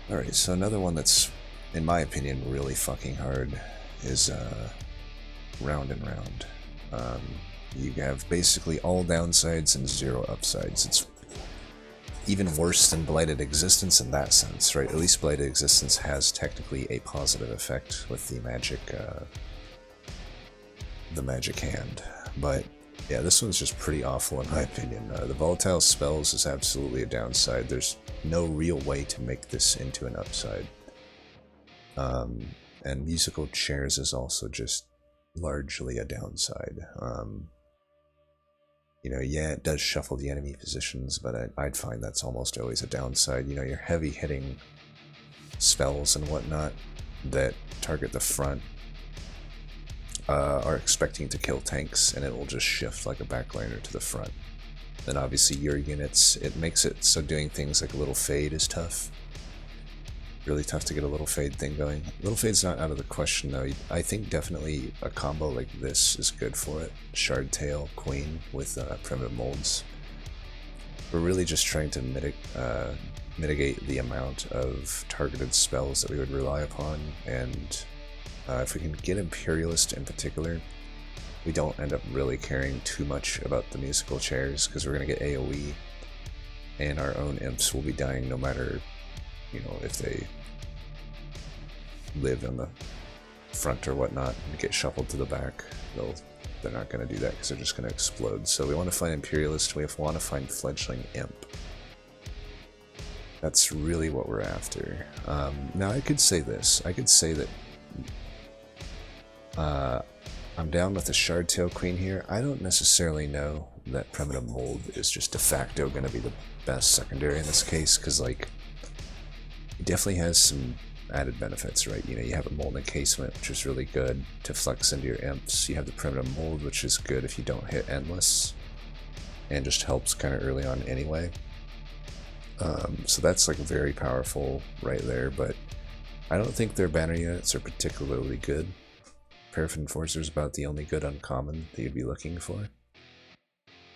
Alright, so another one that's, in my opinion, really fucking hard is Round and Round. You have basically all downsides and 0 upsides. It's even worse than Blighted Existence in that sense, right? At least Blighted Existence has technically a positive effect with the magic hand. But yeah, this one's just pretty awful in my opinion. The Volatile Spells is absolutely a downside. There's no real way to make this into an upside. And Musical Chairs is also just largely a downside. You know, yeah, it does shuffle the enemy positions, but I'd find that's almost always a downside. You know, your heavy hitting spells and whatnot that target the front are expecting to kill tanks, and it will just shift like a backliner to the front. Then obviously your units, it makes it so doing things like a little fade is tough. Really tough to get a little fade thing going. Little fade's not out of the question though. I think definitely a combo like this is good for it. Shard Tail, Queen with primitive molds. We're really just trying to mitigate the amount of targeted spells that we would rely upon, and if we can get Imperialist in particular, we don't end up really caring too much about the musical chairs because we're going to get AoE, and our own imps will be dying no matter, you know, if they live in the front or whatnot and get shuffled to the back. They're not going to do that because they're just going to explode. So we want to find Imperialist, we want to find Fledgling Imp. That's really what we're after. Now I could say this. I could say that I'm down with the Shard Tail Queen here. I don't necessarily know that Primitive Mold is just de facto going to be the best secondary in this case, because like, it definitely has some added benefits, right? You know, you have a Mold Encasement, which is really good to flex into your imps. You have the Primitive Mold, which is good if you don't hit Endless, and just helps kind of early on anyway. So that's like very powerful right there, but I don't think their banner units are particularly good. Paraffin Enforcer is about the only good uncommon that you'd be looking for.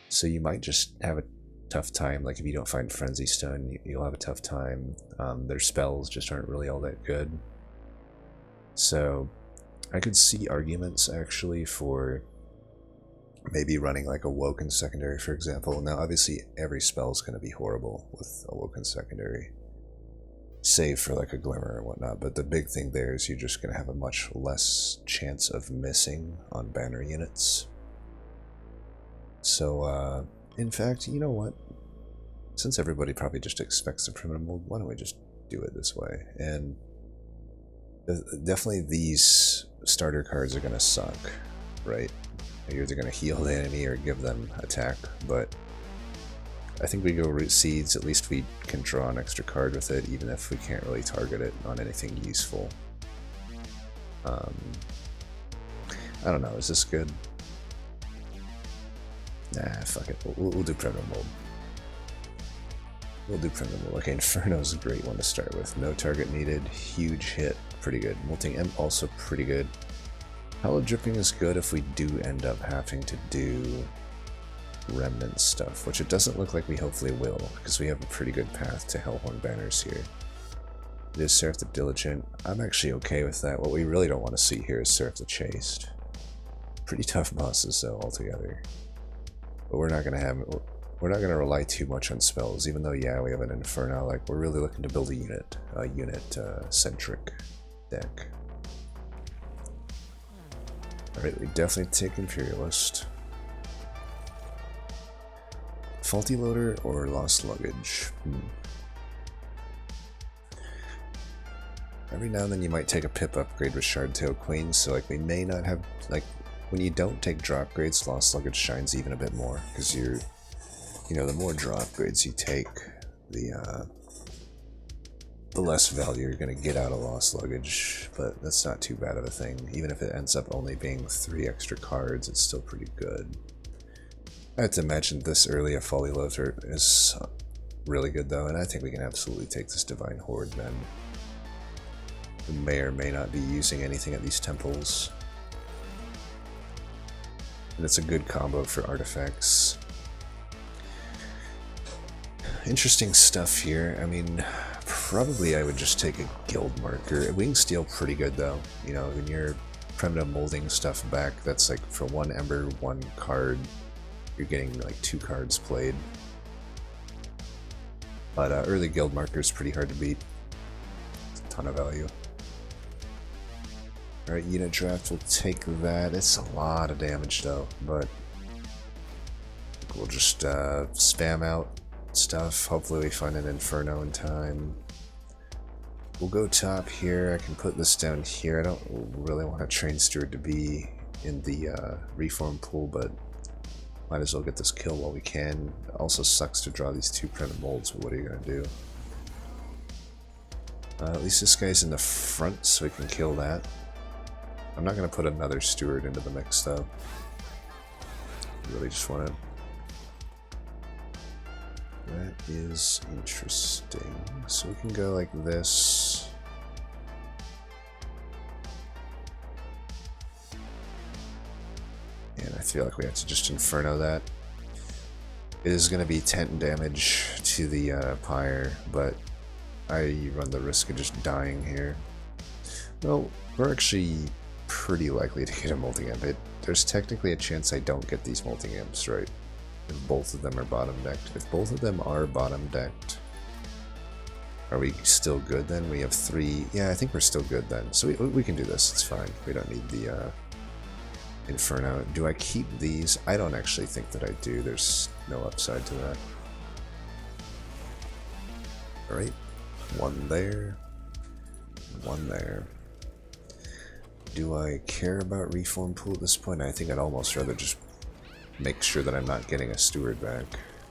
So you might just have a tough time, like if you don't find Frenzy Stone, you'll have a tough time. Their spells just aren't really all that good. So I could see arguments actually for maybe running like a Woken secondary, for example. Now obviously every spell is going to be horrible with a Woken secondary, save for like a Glimmer and whatnot, but the big thing there is you're just going to have a much less chance of missing on banner units. So in fact, you know what, since everybody probably just expects the Primitive Mold, why don't we just do it this way? And definitely these starter cards are going to suck, right? You're either going to heal the enemy or give them attack, but I think we go Root Seeds. At least we can draw an extra card with it, even if we can't really target it on anything useful. I don't know, is this good? Nah, fuck it, we'll do Primitive Mold. We'll do Primitive Mold. Okay, Inferno's a great one to start with. No target needed, huge hit, pretty good. Molting Imp also pretty good. Hollow Dripping is good if we do end up having to do Remnant stuff, which it doesn't look like we hopefully will, because we have a pretty good path to Hellhorn banners here. It is Seraph the Diligent. I'm actually okay with that. What we really don't want to see here is Seraph the Chaste. Pretty tough bosses though altogether. But we're not gonna rely too much on spells, even though yeah, we have an Inferno. Like, we're really looking to build a unit centric deck. Alright, we definitely take Imperialist. Faulty Loader or Lost Luggage? Every now and then you might take a pip upgrade with Shard Tail Queen, so like we may not have, like, when you don't take draw upgrades, Lost Luggage shines even a bit more, because you're, you know, the more draw upgrades you take, the less value you're going to get out of Lost Luggage, but that's not too bad of a thing. Even if it ends up only being 3 extra cards, it's still pretty good. I have to imagine this early a Folly Loader is really good though, and I think we can absolutely take this Divine Horde then. We may or may not be using anything at these temples. And it's a good combo for artifacts. Interesting stuff here. I mean, probably I would just take a guild marker. Wing Steel pretty good though. You know, when you're primitive molding stuff back, that's like for 1 ember, 1 card, you're getting like 2 cards played. But early guild marker is pretty hard to beat. It's a ton of value. Alright, unit draft, we'll take that. It's a lot of damage though, but we'll just spam out stuff. Hopefully we find an Inferno in time. We'll go top here. I can put this down here. I don't really want a Train Steward to be in the reform pool, but might as well get this kill while we can. It also sucks to draw these 2 primitive molds, but what are you going to do? At least this guy's in the front, so we can kill that. I'm not going to put another Steward into the mix, though. I really just want to... That is interesting. So we can go like this. And I feel like we have to just Inferno that. It is going to be 10 damage to the Pyre, but I run the risk of just dying here. Well, we're actually pretty likely to get a multi-imp. There's technically a chance I don't get these multi-imps, right? If both of them are bottom decked. If both of them are bottom decked, are we still good then? We have 3. Yeah, I think we're still good then. So we can do this. It's fine. We don't need the Inferno. Do I keep these? I don't actually think that I do. There's no upside to that. Alright. 1 there. 1 there. Do I care about reform pool at this point? I think I'd almost rather just make sure that I'm not getting a Steward back,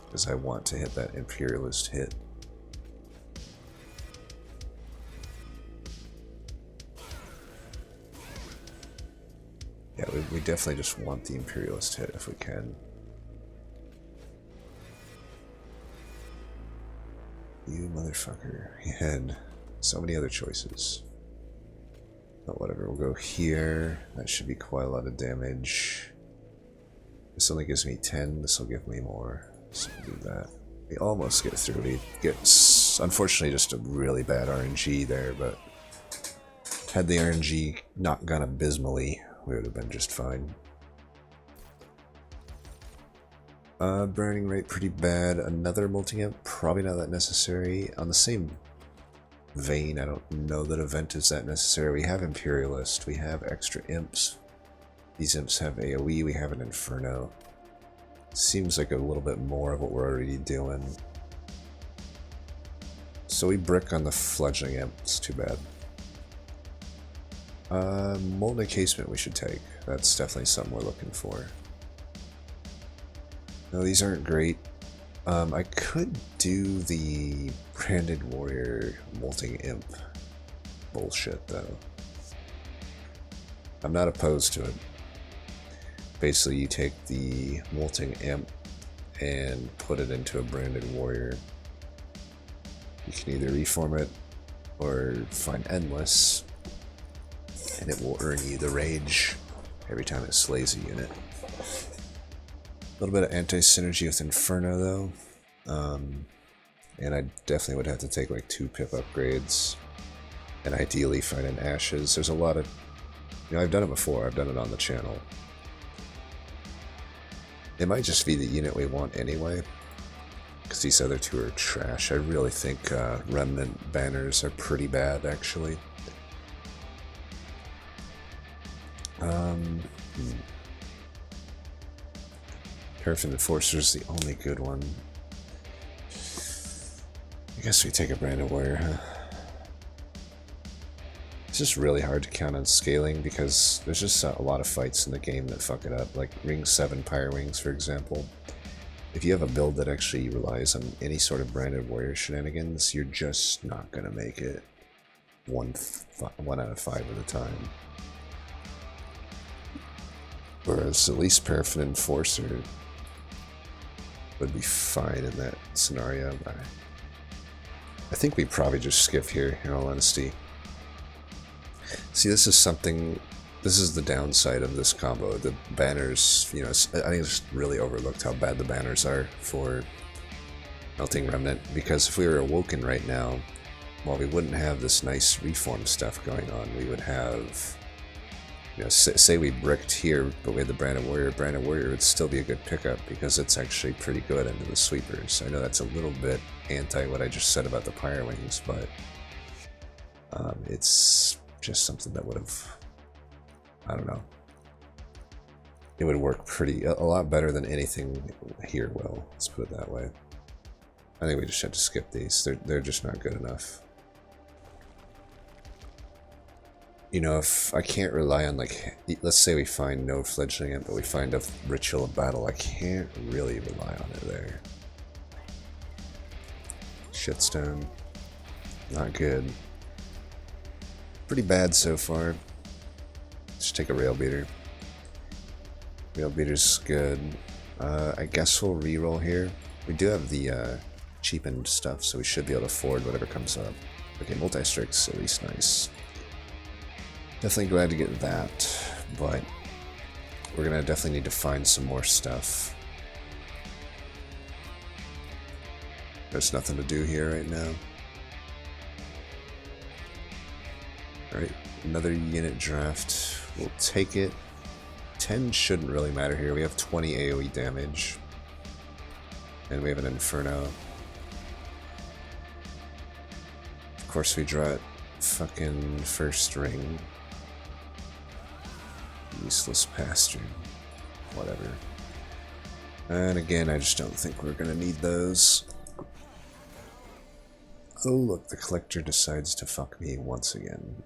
because I want to hit that Imperialist hit. Yeah, we definitely just want the Imperialist hit if we can. You motherfucker. He had so many other choices. But whatever, we'll go here. That should be quite a lot of damage. This only gives me 10, this will give me more. So we'll do that. We almost get through. We get, unfortunately, just a really bad RNG there, but had the RNG not gone abysmally, we would have been just fine. Burning rate pretty bad. Another multi-imp, probably not that necessary. On the same vein, I don't know that event is that necessary. We have Imperialist, we have extra imps. These imps have AoE, we have an Inferno. Seems like a little bit more of what we're already doing. So we brick on the Fledgling Imp, it's too bad. Molten Encasement we should take. That's definitely something we're looking for. No, these aren't great. I could do the Branded Warrior Molting Imp bullshit, though. I'm not opposed to it. Basically, you take the Molting Imp and put it into a Branded Warrior. You can either reform it or find Endless, and it will earn you the rage every time it slays a unit. A little bit of anti-synergy with Inferno, though. And I definitely would have to take like 2 pip upgrades. And ideally find an Ashes. There's a lot of... You know, I've done it before. I've done it on the channel. It might just be the unit we want anyway. Because these other 2 are trash. I really think Remnant banners are pretty bad, actually. Paraffin Enforcer is the only good one. I guess we take a Branded Warrior, huh? It's just really hard to count on scaling because there's just a lot of fights in the game that fuck it up. Like Ring 7 Pyre Wings, for example. If you have a build that actually relies on any sort of Branded Warrior shenanigans, you're just not going to make it 1 out of 5 at a time. Whereas at least Paraffin Enforcer would be fine in that scenario. I think we probably just skip here, in all honesty. See, this is the downside of this combo. The banners, you know, I think it's really overlooked how bad the banners are for Melting Remnant, because if we were Awoken right now, while we wouldn't have this nice reform stuff going on, we would have, you know, say we bricked here, but we had the Branded Warrior. Branded Warrior would still be a good pickup because it's actually pretty good into the sweepers. I know that's a little bit anti what I just said about the Pyre Wings, but it's just something that would have, I don't know, it would work a lot better than anything here will. Let's put it that way. I think we just have to skip these. They're just not good enough. You know, if I can't rely on, like, let's say we find no fledgling imp, but we find a ritual of battle, I can't really rely on it there. Shitstone, not good. Pretty bad so far. Just take a rail beater. Rail beater's good. I guess we'll reroll here. We do have the cheapened stuff, so we should be able to afford whatever comes up. Okay, multi-strike's at least nice. Definitely glad to get that, but we're gonna definitely need to find some more stuff. There's nothing to do here right now. Alright, another unit draft. We'll take it. 10 shouldn't really matter here. We have 20 AoE damage. And we have an Inferno. Of course we draw it. Fucking first ring. Useless pasture. Whatever. And again, I just don't think we're gonna need those. Oh look, the collector decides to fuck me once again.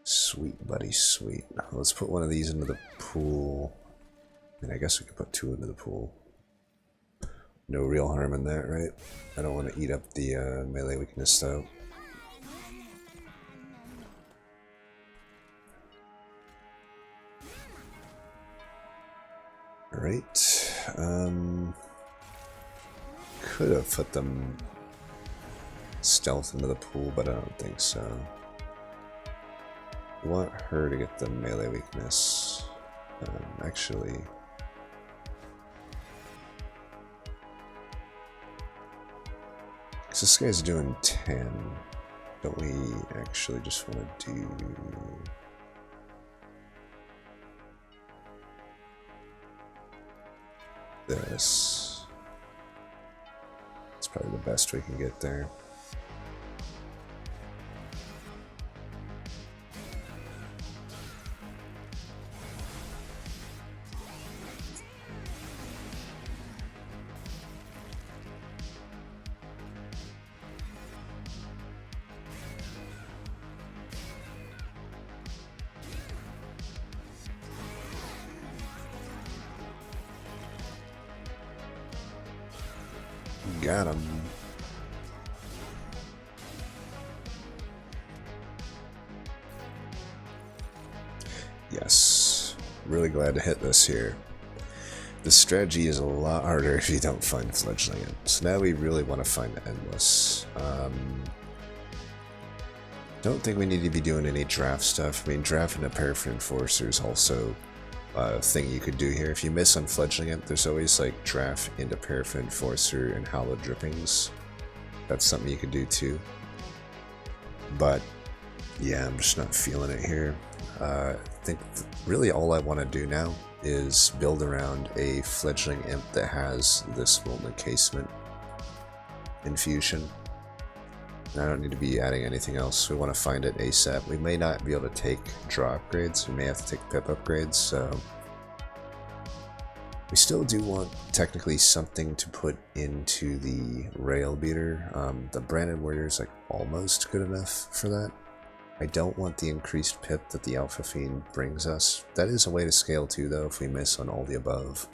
Sweet buddy, sweet. Let's put one of these into the pool. And I guess we could put 2 into the pool. No real harm in that, right? I don't want to eat up the melee weakness though. Alright, could have put them stealth into the pool, but I don't think so. I want her to get the melee weakness. Actually, because this guy's doing 10, don't we actually just want to do... this. It's probably the best we can get there. Got him. Yes. Really glad to hit this here. The strategy is a lot harder if you don't find fledgling imps. Now we really want to find endless. Don't think we need to be doing any draft stuff. I mean, drafting a Paraffin Enforcer is also thing you could do here. If you miss on fledgling imp, there's always like draft into Paraffin Enforcer and Hallowed Drippings. That's something you could do too. But yeah, I'm just not feeling it here. I think really all I want to do now is build around a fledgling imp that has this Molten Casement infusion. I don't need to be adding anything else. We want to find it ASAP. We may not be able to take draw upgrades. We may have to take pip upgrades, so... we still do want, technically, something to put into the rail beater. The Branded Warrior is like almost good enough for that. I don't want the increased pip that the Alpha Fiend brings us. That is a way to scale too, though, if we miss on all the above.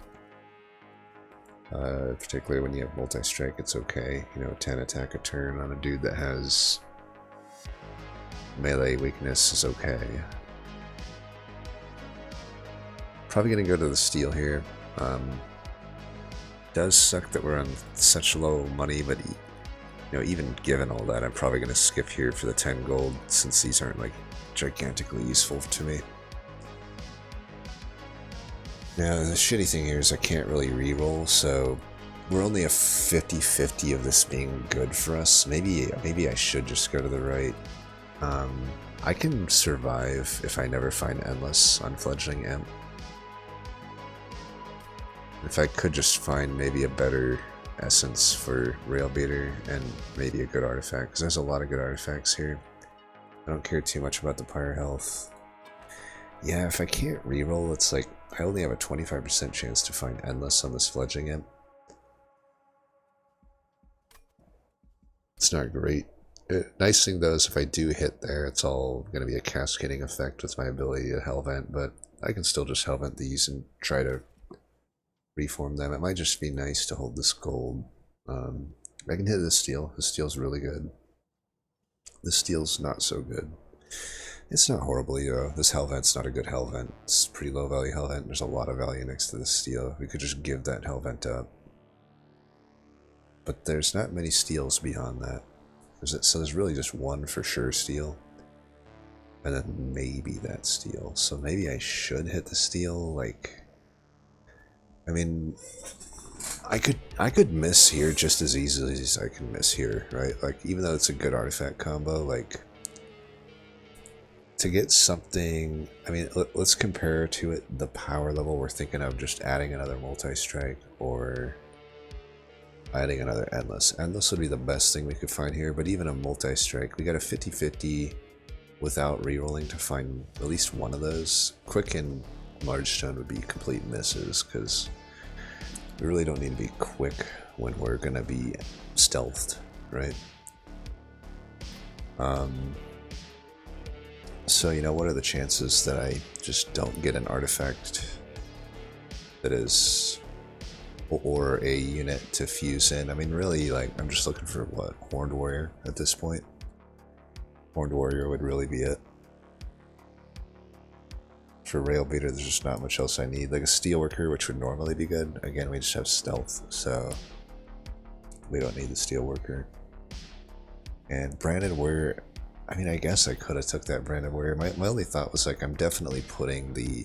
Particularly when you have multi-strike, it's okay. You know, 10 attack a turn on a dude that has melee weakness is okay. Probably gonna go to the steel here. Does suck that we're on such low money, but you know, even given all that, I'm probably gonna skip here for the 10 gold since these aren't like gigantically useful to me. Now, the shitty thing here is I can't really reroll, so we're only a 50-50 of this being good for us. Maybe I should just go to the right. I can survive if I never find Endless on Fledgling Imp. If I could just find maybe a better essence for Railbeater and maybe a good artifact, because there's a lot of good artifacts here. I don't care too much about the pyre health. Yeah, if I can't reroll, it's like I only have a 25% chance to find Endless on this Fledgling Imp. It's not great. Nice thing though is if I do hit there, it's all going to be a cascading effect with my ability to Hellvent, but I can still just Hellvent these and try to reform them. It might just be nice to hold this gold. I can hit this steel. This steel's really good. This steel's not so good. It's not horribly though. This Hellvent's not a good Hellvent. It's pretty low value Hellvent. There's a lot of value next to this steel. We could just give that Hellvent up. But there's not many steals beyond that. So there's really just one for sure steal. And then maybe that steal. So maybe I should hit the steal, like... I mean... I could miss here just as easily as I can miss here, right? Like, even though it's a good artifact combo, like... To get something... I mean, let's compare to it the power level we're thinking of just adding another multi-strike, or... adding another Endless. Endless would be the best thing we could find here, but even a multi-strike, we got a 50-50 without rerolling to find at least one of those. Quick and Large Stone would be complete misses, because we really don't need to be quick when we're going to be stealthed, right? So, you know, what are the chances that I just don't get an artifact that is... or a unit to fuse in? I mean, really, like, I'm just looking for, what, Horned Warrior at this point? Horned Warrior would really be it. For Railbeater, there's just not much else I need. Like a Steelworker, which would normally be good. Again, we just have Stealth, so we don't need the Steelworker. And Branded Warrior, I mean, I guess I could have took that Branded Warrior. My only thought was, like, I'm definitely putting the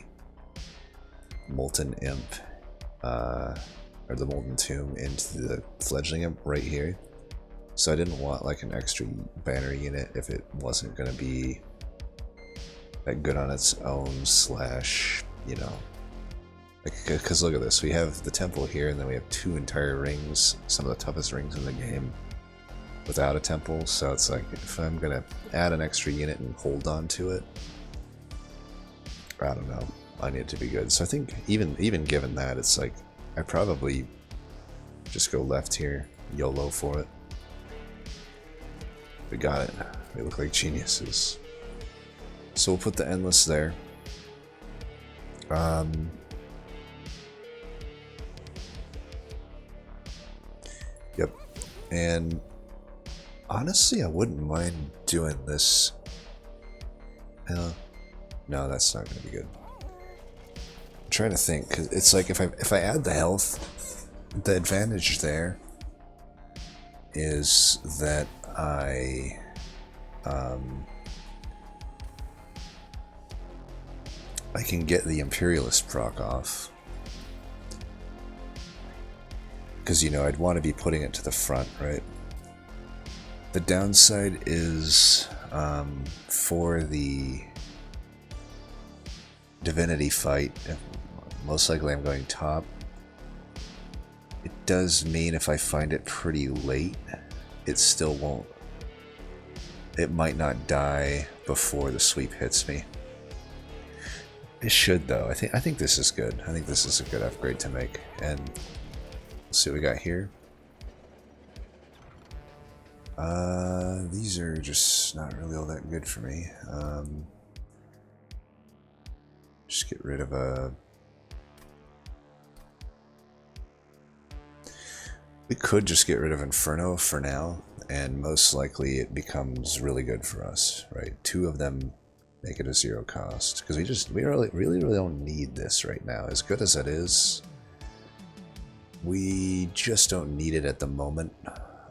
Molten Imp, or the Molten Tomb into the Fledgling Imp right here. So I didn't want like an extra banner unit if it wasn't going to be that good on its own, slash, you know. Because look at this, we have the temple here, and then we have 2 entire rings, some of the toughest rings in the game, without a temple. So it's like, if I'm going to add an extra unit and hold on to it, I don't know, I need it to be good. So I think even given that, it's like, I probably just go left here, YOLO for it. We got it. We look like geniuses. So we'll put the Endless there. Yep. And honestly, I wouldn't mind doing this. No, that's not going to be good. I'm trying to think, because it's like if I add the health, the advantage there is that I can get the Imperialist proc off, because, you know, I'd want to be putting it to the front, right? The downside is for the divinity fight, most likely I'm going top. It does mean if I find it pretty late, it still won't, it might not die before the sweep hits me. It should though. I think this is good. I think this is a good upgrade to make. And let's see what we got here. These are just not really all that good for me. Just get rid of a... We could just get rid of Inferno for now, and most likely it becomes really good for us, right? 2 of them make it a 0 cost, because we really don't need this right now. As good as it is, we just don't need it at the moment.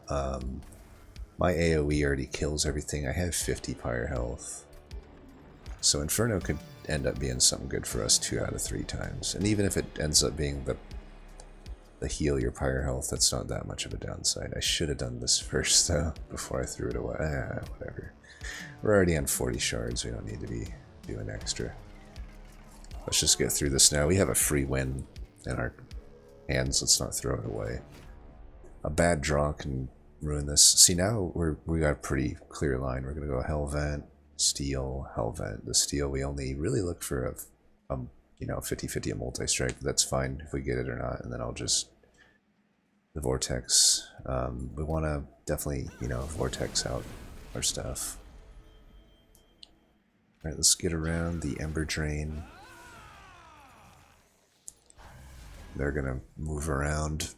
My AoE already kills everything. I have 50 pyre health, so Inferno could end up being something good for us 2 out of 3 times. And even if it ends up being the heal your pyre health, that's not that much of a downside. I should have done this first though, before I threw it away. Whatever. We're already on 40 shards, we don't need to be doing extra. Let's just get through this now. We have a free win in our hands, let's not throw it away. A bad draw can ruin this. See, now we got a pretty clear line. We're gonna go Hellvent, Steel, Hellvent. The Steel, we only really look for a you know, 50-50 a multi-strike, but that's fine if we get it or not, and then I'll just the Vortex. We want to definitely, you know, Vortex out our stuff. Alright, let's get around the Ember Drain. They're gonna move around.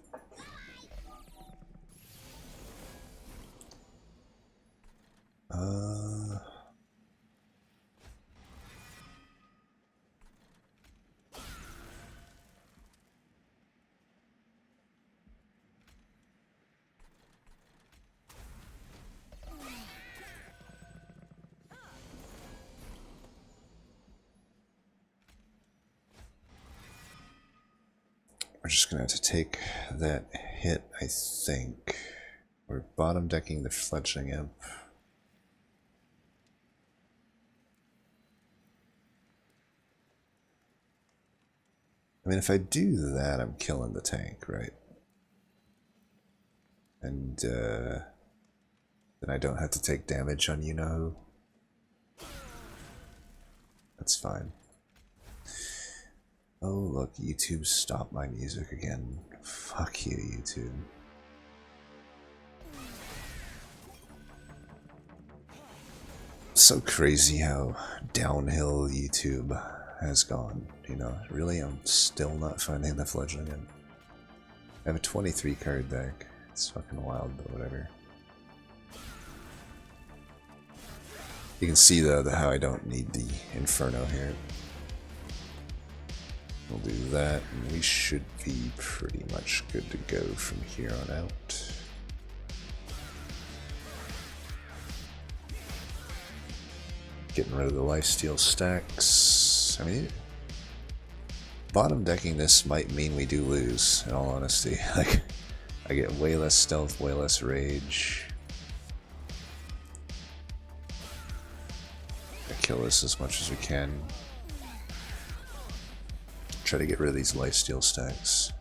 We're just gonna have to take that hit, I think. We're bottom decking the Fledgling Imp. I mean, if I do that, I'm killing the tank, right? And then I don't have to take damage on you-know-who. That's fine. Oh, look, YouTube stopped my music again. Fuck you, YouTube. So crazy how downhill YouTube has gone, you know. Really, I'm still not finding the Fledgling Imp. I have a 23 card deck. It's fucking wild, but whatever. You can see though how I don't need the Inferno here. We'll do that, and we should be pretty much good to go from here on out. Getting rid of the lifesteal stacks. I mean, bottom decking this might mean we do lose, in all honesty. Like, I get way less stealth, way less rage. I kill this as much as we can. Try to get rid of these lifesteal stacks.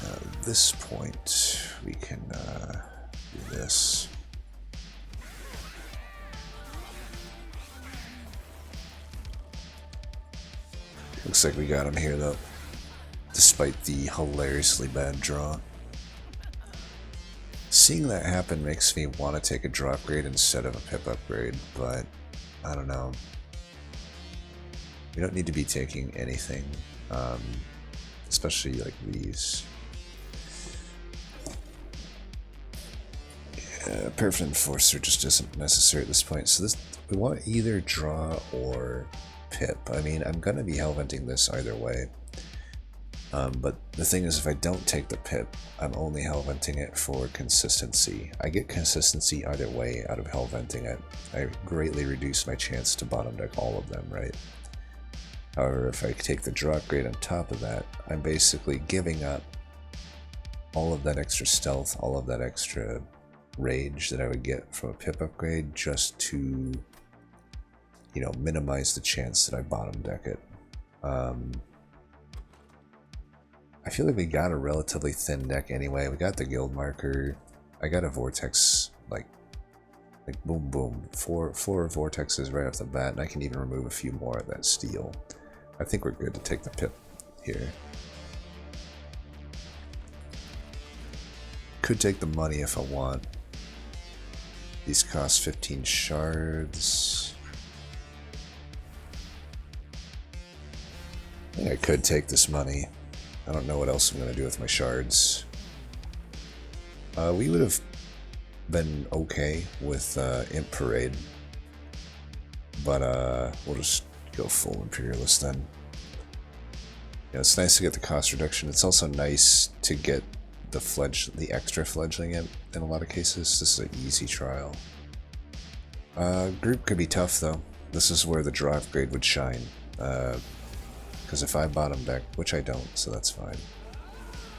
At this point, we can do this. Looks like we got him here though, despite the hilariously bad draw. Seeing that happen makes me want to take a drop grade instead of a pip upgrade, but I don't know. We don't need to be taking anything, especially like these. Yeah, Perfect Enforcer just isn't necessary at this point. So this, we want to either draw or pip. I mean, I'm gonna be hellventing this either way. But the thing is, if I don't take the pip, I'm only hellventing it for consistency. I get consistency either way out of hellventing it. I greatly reduce my chance to bottom deck all of them, right? However, if I take the drop grade on top of that, I'm basically giving up all of that extra stealth, all of that extra rage that I would get from a pip upgrade just to, you know, minimize the chance that I bottom deck it. I feel like we got a relatively thin deck anyway. We got the guild marker. I got a vortex, like boom boom. Four vortexes right off the bat, and I can even remove a few more of that steel. I think we're good to take the pip here. Could take the money if I want. These cost 15 shards. I think I could take this money. I don't know what else I'm going to do with my shards. We would have been okay with Imp Parade, but we'll just go full Imperialist then. Yeah, it's nice to get the cost reduction. It's also nice to get the extra Fledgling Imp in a lot of cases. This is an easy trial. Group could be tough though. This is where the draw upgrade would shine. Because if I bottom deck, which I don't, so that's fine.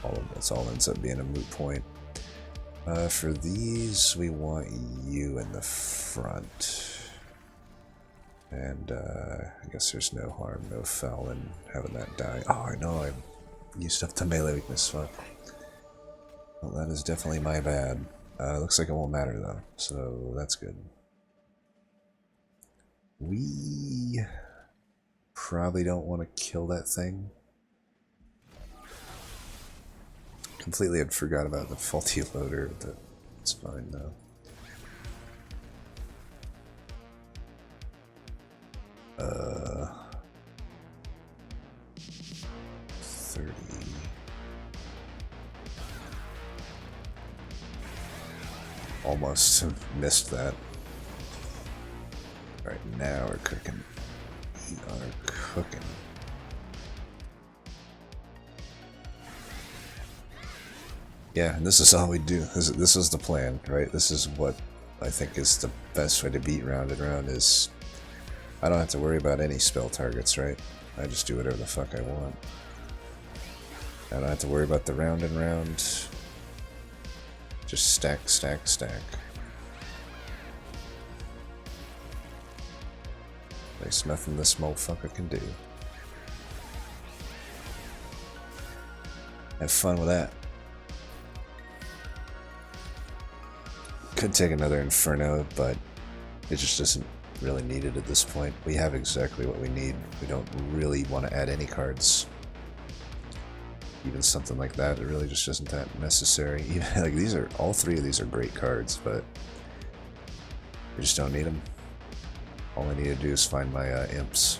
It all ends up being a moot point. For these, we want you in the front. And I guess there's no harm, no foul in having that die. Oh, I know, I used up the melee weakness, fuck. Well, that is definitely my bad. Looks like it won't matter though, so that's good. We probably don't want to kill that thing. Completely had forgot about the faulty loader, but it's fine though. Uh, 30. Almost missed that. Alright, now we're cooking. We are cooking. Yeah, and this is all we do. This is the plan, right? This is what I think is the best way to beat round and round is I don't have to worry about any spell targets, right? I just do whatever the fuck I want. I don't have to worry about the round and round. Just stack, stack, stack. There's nothing this motherfucker can do. Have fun with that. Could take another Inferno, but it just isn't really needed at this point. We have exactly what we need. We don't really want to add any cards. Even something like that, it really just isn't that necessary. Even, like these are, all three of these are great cards, but we just don't need them. All I need to do is find my imps.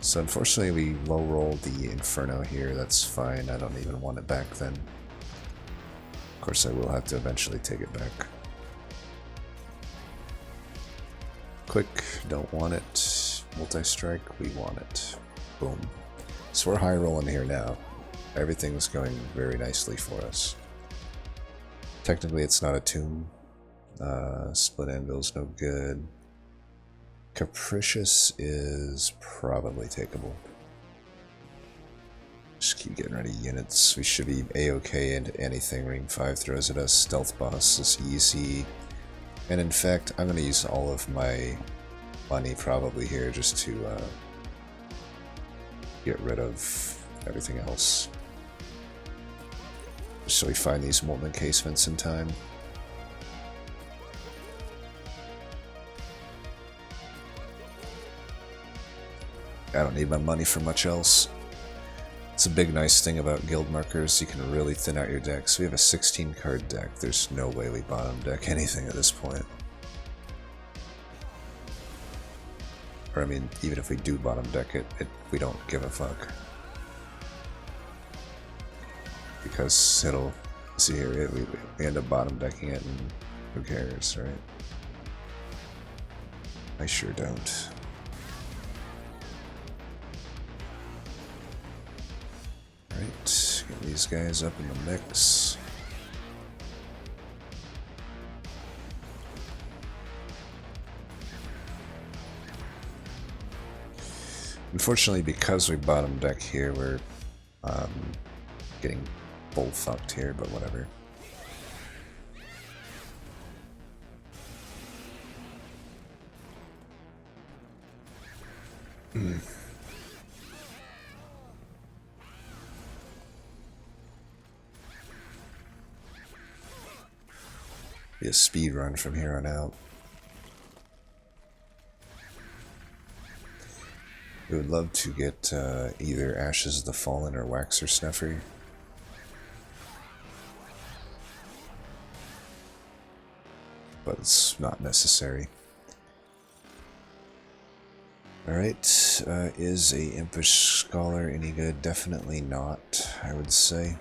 So unfortunately we low rolled the Inferno here, that's fine, I don't even want it back then. Of course I will have to eventually take it back. Quick, don't want it. Multi-strike, we want it. Boom. So we're high rolling here now. Everything's going very nicely for us. Technically it's not a tomb. Split Anvil's no good. Capricious is probably takeable. Just keep getting rid of units. We should be A-okay into anything Ring 5 throws at us. Stealth Boss is easy. And in fact, I'm going to use all of my money probably here just to get rid of everything else. Just so we find these molten encasements in time. I don't need my money for much else. It's a big nice thing about guild markers, you can really thin out your deck. So we have a 16 card deck, there's no way we bottom deck anything at this point. Or I mean, even if we do bottom deck it, we don't give a fuck. Because it'll, see here, we end up bottom decking it and who cares, right? I sure don't. Alright, get these guys up in the mix. Unfortunately, because we bottom deck here, we're getting bull fucked here, but whatever. Be a speed run from here on out. We would love to get either Ashes of the Fallen or Waxer Snuffer. But it's not necessary. Alright, is a Impish Scholar any good? Definitely not, I would say.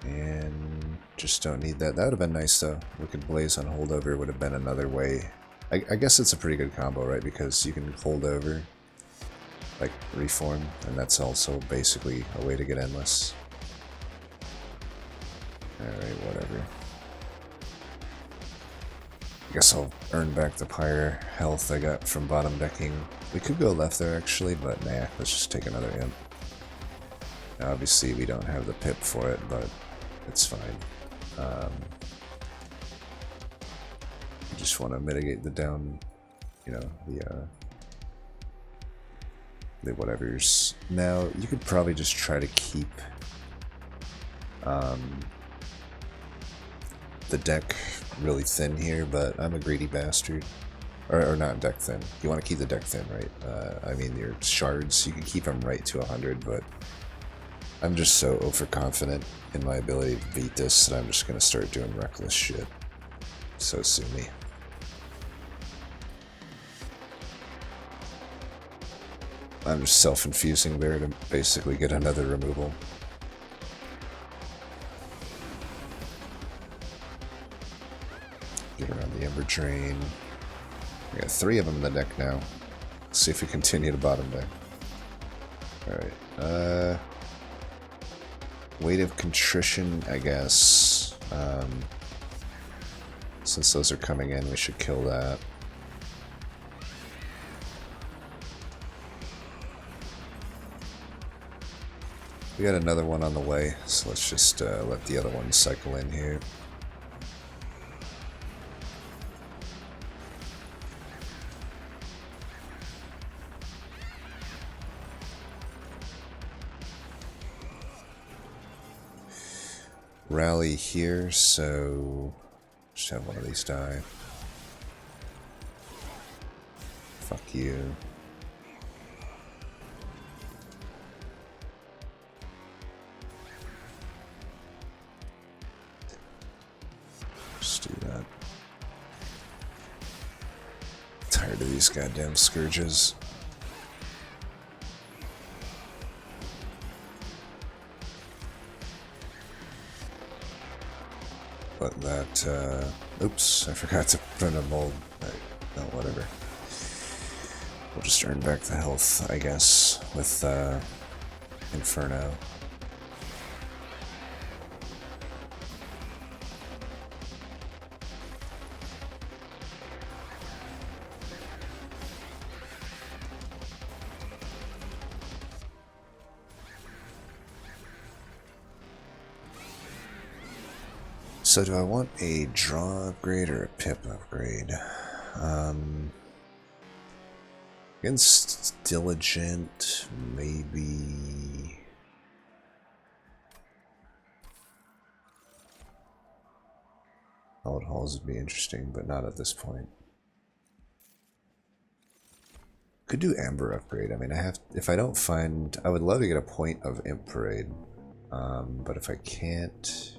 And just don't need that. That would have been nice though. Wicked Blaze on Holdover would have been another way. I guess it's a pretty good combo, right? Because you can hold over, like reform, and that's also basically a way to get endless. Alright, whatever. I guess I'll earn back the pyre health I got from bottom decking. We could go left there actually, but nah, let's just take another imp. Now, obviously we don't have the pip for it, but it's fine. I just want to mitigate the down, you know, the whatevers. Now, you could probably just try to keep the deck really thin here, but I'm a greedy bastard. Or not deck thin. You want to keep the deck thin, right? I mean, your shards, you can keep them right to 100, but I'm just so overconfident in my ability to beat this that I'm just going to start doing reckless shit. So sue me. I'm just self-infusing there to basically get another removal. Get around the Ember Drain. We got 3 of them in the deck now. Let's see if we continue to bottom deck. Alright, Weight of Contrition, I guess. Since those are coming in, we should kill that. We got another one on the way, so let's just let the other one cycle in here. Rally here, so just have one of these die. Fuck you. Just do that. Tired of these goddamn scourges. But that, oops, I forgot to print a mold. No, whatever. We'll just earn back the health, I guess, with Inferno. So do I want a draw upgrade or a pip upgrade? Against Diligent, maybe... Hallowed Halls would be interesting, but not at this point. Could do Amber upgrade. I mean, if I don't find... I would love to get a point of Imp Parade. But if I can't...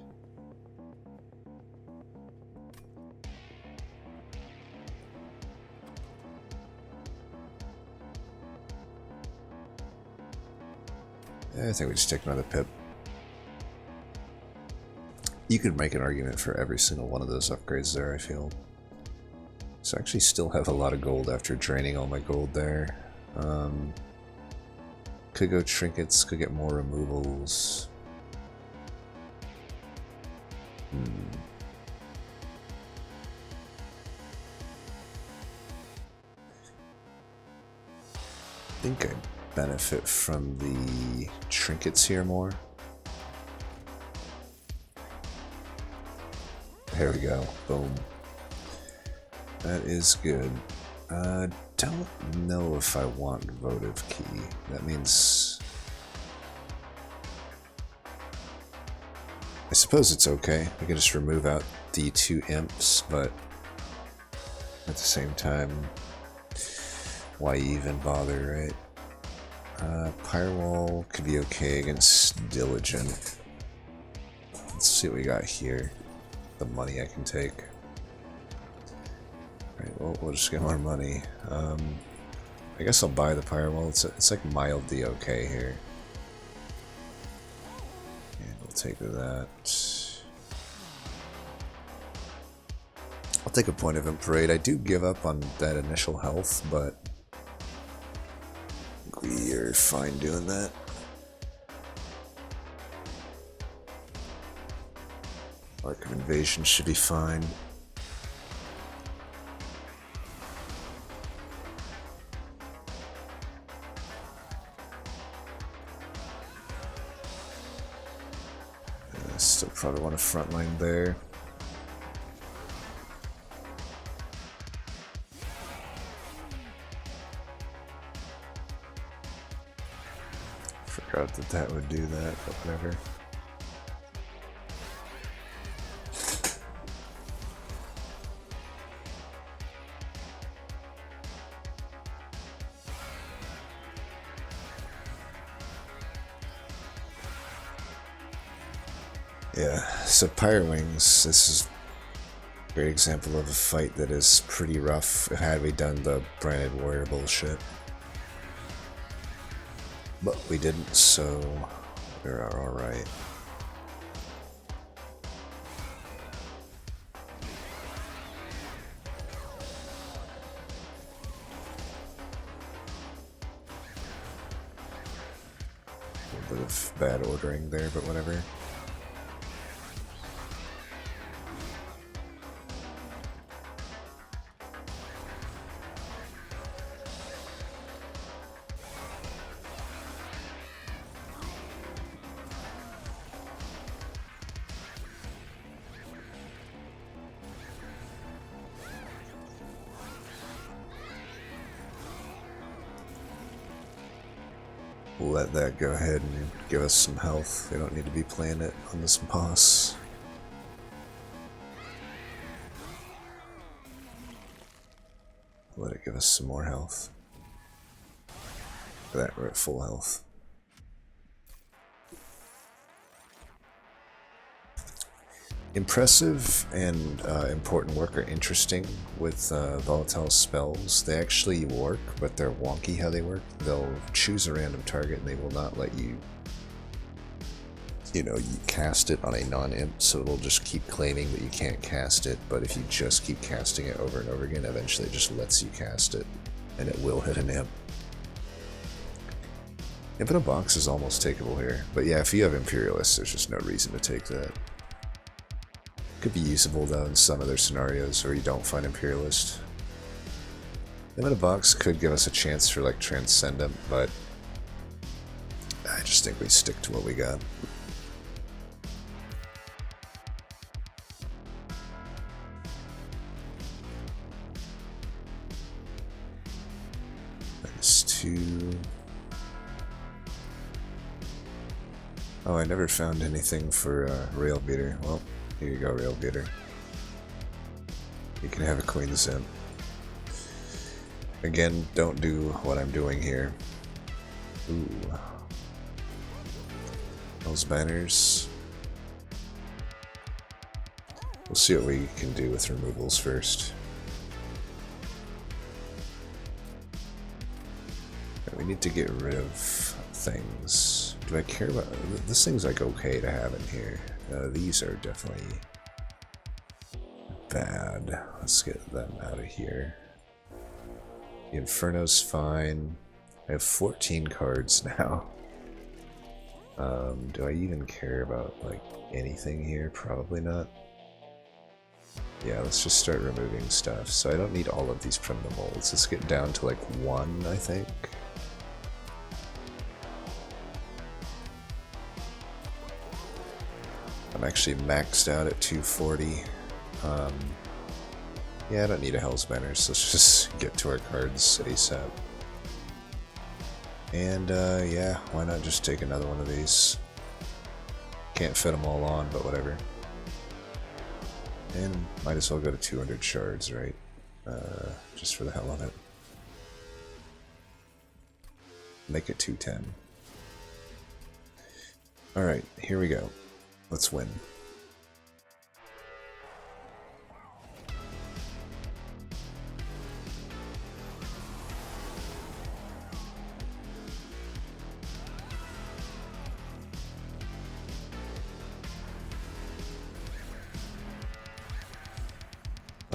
I think we just take another pip. You could make an argument for every single one of those upgrades there, I feel. So I actually still have a lot of gold after draining all my gold there. Could go trinkets, could get more removals. I think I benefit from the trinkets here more. There we go. Boom. That is good. Don't know if I want votive key. That means... I suppose it's okay. I can just remove out the 2 imps, but at the same time, why even bother, right? Firewall could be okay against Diligent. Let's see what we got here. The money I can take. Alright, well, we'll just get more money. I guess I'll buy the Firewall. It's like mildly okay here. And we'll take that. I'll take a point of Imp Parade. I do give up on that initial health, but we are fine doing that. Arc of Invasion should be fine. Still probably want a frontline there. Forgot that that would do that, but whatever. Yeah, so Pyre Wings, this is a great example of a fight that is pretty rough had we done the branded warrior bullshit. But we didn't, so we are alright. A little bit of bad ordering there, but whatever. We'll let that go ahead and give us some health. We don't need to be playing it on this boss. Let it give us some more health. For that, we're at full health. Impressive and important work are interesting with volatile spells. They actually work, but they're wonky how they work. They'll choose a random target and they will not let you, you cast it on a non-imp, so it'll just keep claiming that you can't cast it, but if you just keep casting it over and over again, eventually it just lets you cast it, and it will hit an imp. Imp in a box is almost takeable here, but yeah, if you have Imperialists, there's just no reason to take that. Could be usable though in some other scenarios where you don't find Imperialist. Them in a box could give us a chance for like Transcendent, but I just think we stick to what we got. -2. Oh, I never found anything for Rail Beater. Well, here you go, Rail Beater. You can have a Queen Zimp. Again, don't do what I'm doing here. Ooh. Those banners. We'll see what we can do with removals first. We need to get rid of things. Do I care about... This thing's like okay to have in here. These are definitely bad. Let's get them out of here. The Inferno's fine. I have 14 cards now. Do I even care about like anything here? Probably not. Yeah, let's just start removing stuff. So I don't need all of these primitive molds. Let's get down to like 1, I think. I'm actually maxed out at 240. Yeah, I don't need a Hell's Banner, so let's just get to our cards ASAP. And yeah, why not just take another one of these? Can't fit them all on, but whatever. And might as well go to 200 shards, right? Just for the hell of it. Make it 210. Alright, here we go. Let's win.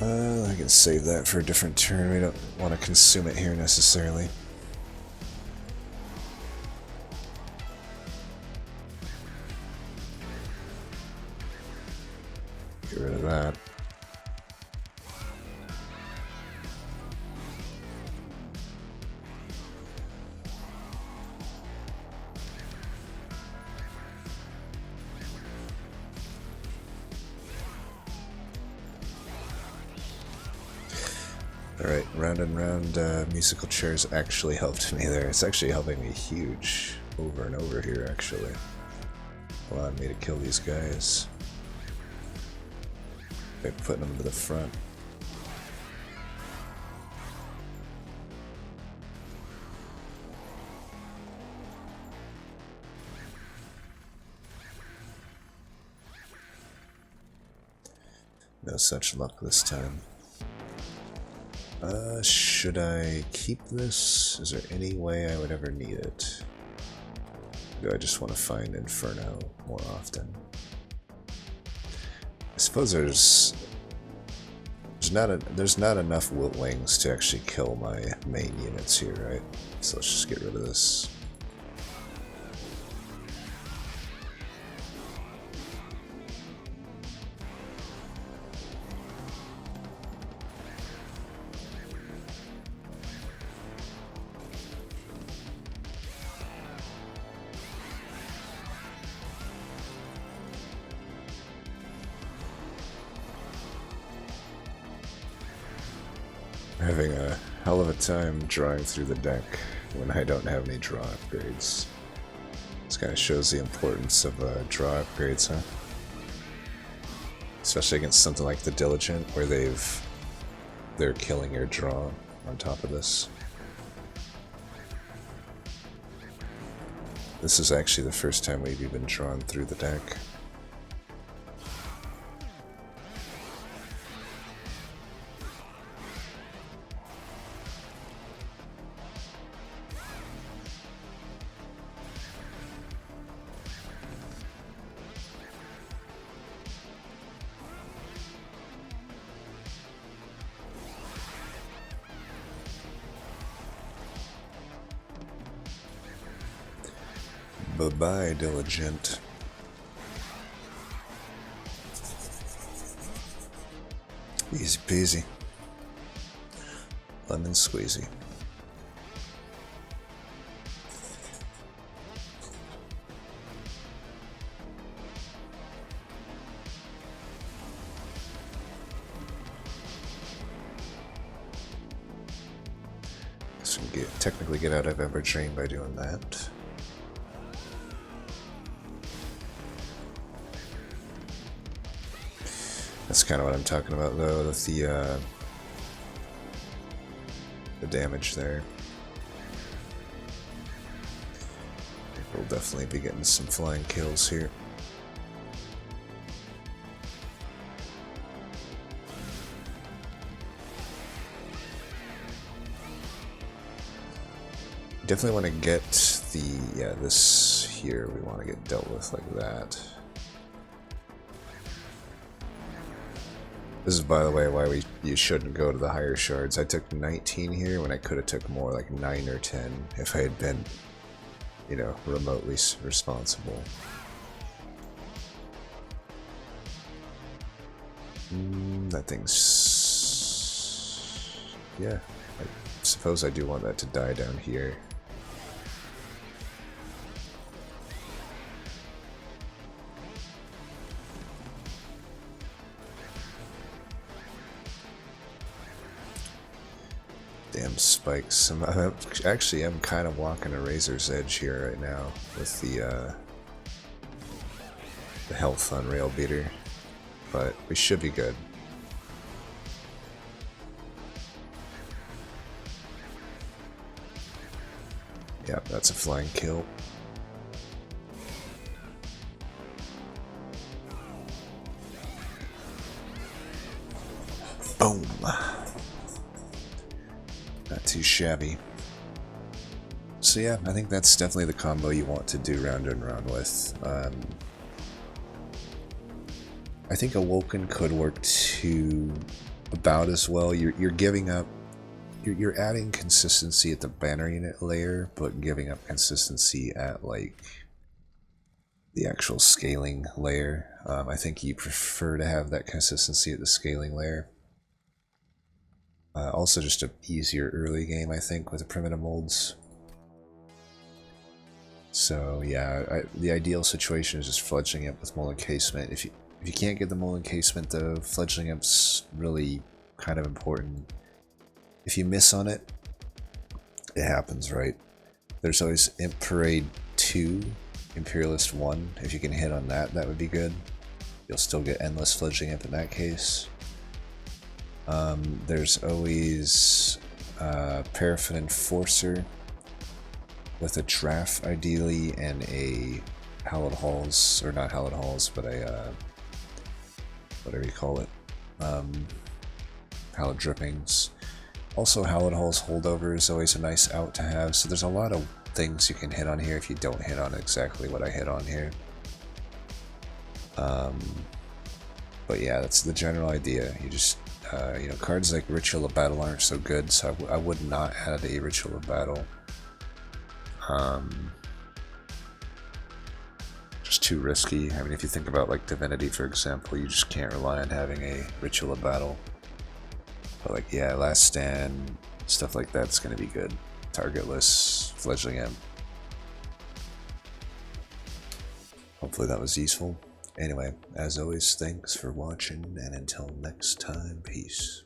I can save that for a different turn. We don't want to consume it here necessarily. Get rid of that. Alright, round and round musical chairs actually helped me there. It's actually helping me huge over and over here, actually. Allowing me to kill these guys by putting them to the front. No such luck this time. Should I keep this? Is there any way I would ever need it? Or do I just want to find Inferno more often? I suppose there's not enough Wiltlings to actually kill my main units here, right? So let's just get rid of this. Having a hell of a time drawing through the deck when I don't have any draw upgrades. This kind of shows the importance of draw upgrades, huh? Especially against something like the Diligent, where they're killing your draw on top of this. This is actually the first time we've even drawn through the deck. Bye-bye, Diligent. Easy peasy. Lemon squeezy. Guess we can technically get out of Ever Drain by doing that. That's kind of what I'm talking about, though, with the damage there. We'll definitely be getting some flying kills here. Definitely want to get this here, we want to get dealt with like that. This is, by the way, why you shouldn't go to the higher shards. I took 19 here when I could have took more, like 9 or 10, if I had been, you know, remotely responsible. That thing's... yeah, I suppose I do want that to die down here. Damn spikes. I'm kind of walking a razor's edge here right now with the health on Rail Beater, but we should be good. Yep, that's a flying kill. Boom. Not too shabby. So yeah, I think that's definitely the combo you want to do round and round with. I think Awoken could work too about as well. You're giving up, you're adding consistency at the banner unit layer, but giving up consistency at like the actual scaling layer. I think you prefer to have that consistency at the scaling layer. Also just an easier early game, I think, with the primitive molds. So yeah, the ideal situation is just fledgling up with mold encasement. If you can't get the mold encasement, though, fledgling up's really kind of important. if you miss on it, it happens, right? There's always Imp Parade 2, Imperialist 1. If you can hit on that, that would be good. You'll still get Endless Fledgling Imp in that case. There's always Paraffin Enforcer with a draft, ideally, and a Hallowed Halls, or not Hallowed Halls, but a, whatever you call it, Hallowed Drippings. Also, Hallowed Halls Holdover is always a nice out to have, so there's a lot of things you can hit on here if you don't hit on exactly what I hit on here. But yeah, that's the general idea. You just, you know, cards like Ritual of Battle aren't so good, so I would not add a Ritual of Battle. Just too risky. I mean, if you think about like Divinity, for example, you just can't rely on having a Ritual of Battle. But like, yeah, Last Stand, stuff like that's gonna be good. Targetless, Fledgling Imp. Hopefully that was useful. Anyway, as always, thanks for watching, and until next time, peace.